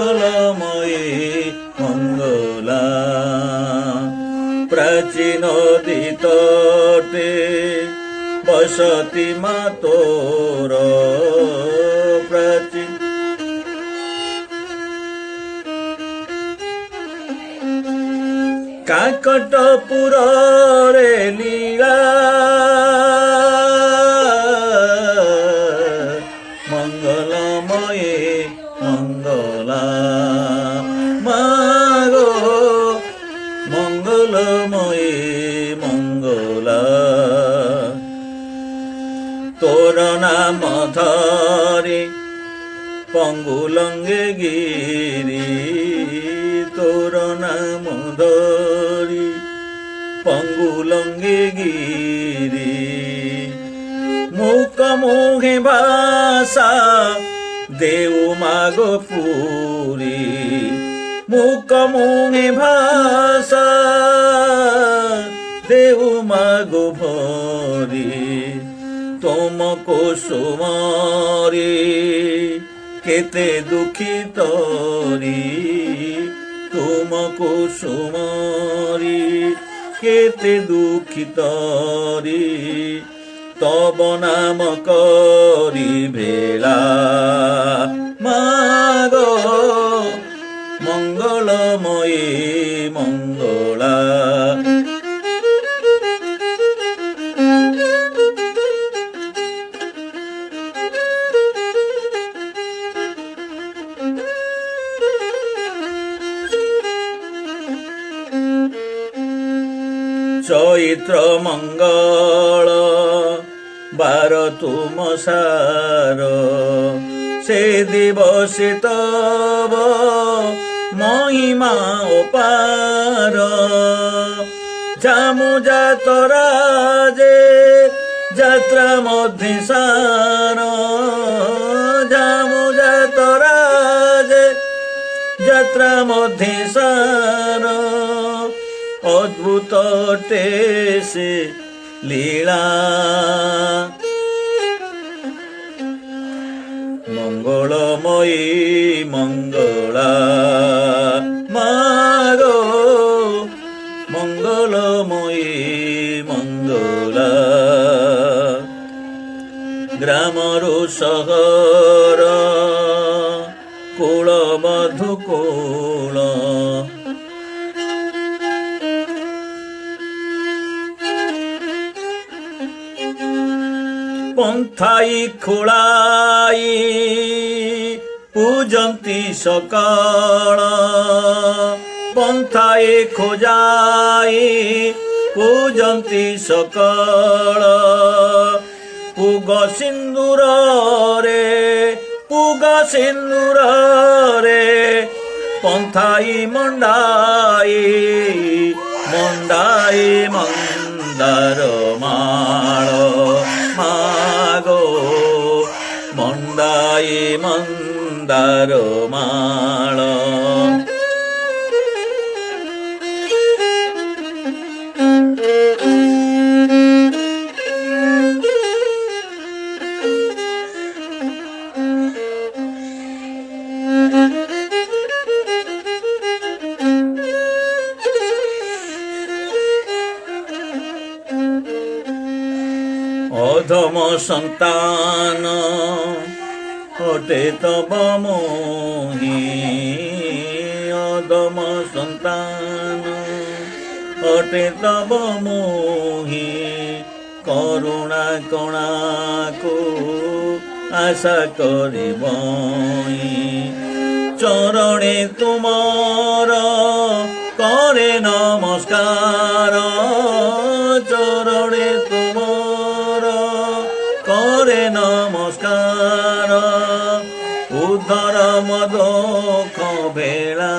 মঙ্গলময়ী মঙ্গলা প্রাচীন তটে বসতি মা তোর প্রাচীন কাকটপুরে লীলা মঙ্গলময়ী মঙ্গলা মাগো মঙ্গলময়ী মঙ্গলা তোর নাম ধরি পঙ্গুলঙ্গে গিরি তোর নাম ধরি পঙ্গুলঙ্গে গিরি মুখ মুখে ভাষা দেউ মাগো পুরী মুখ মুখে ভাষা দেউ মাগো ভরি তোমকো সুমারি কেতে দুঃখী তরি তুমকো সুমারি কেতে দুঃখী তরি তব নাম করি ভেলা মাগো মঙ্গলময়ী মঙ্গলা চৈত্র মঙ্গল বার তুম সার সে দিবসে তব মহিমা অপার জামু যাতরা যে যাত্রা মধ্যে সার জামু যাতরা যে যাত্রা মধ্যে সার অদ্ভুত সে লীলা মঙ্গলময়ী মঙ্গলা মাগো মঙ্গলময়ী মঙ্গলা গ্রামরু সহর কূল মধুকূল পন্থাই খোলাই পূজন্তি সকাল পন্থাই খোজাই পূজন্তি সকাল পুগ সিন্দুর রে পন্থাই মন্ডাই মন্ডাই মন্দার মাଳ মাগো মন্ডাই মন্দার মাଳ অধম সন্তান হটে তব মোহি অধম সন্তান হটে তব মোহি করুণা কণাকু আশা করিব চরণে তুমর করে নমস্কার চরণে তুমর করে নমস্কার উদ্ধর মদোখ বেলা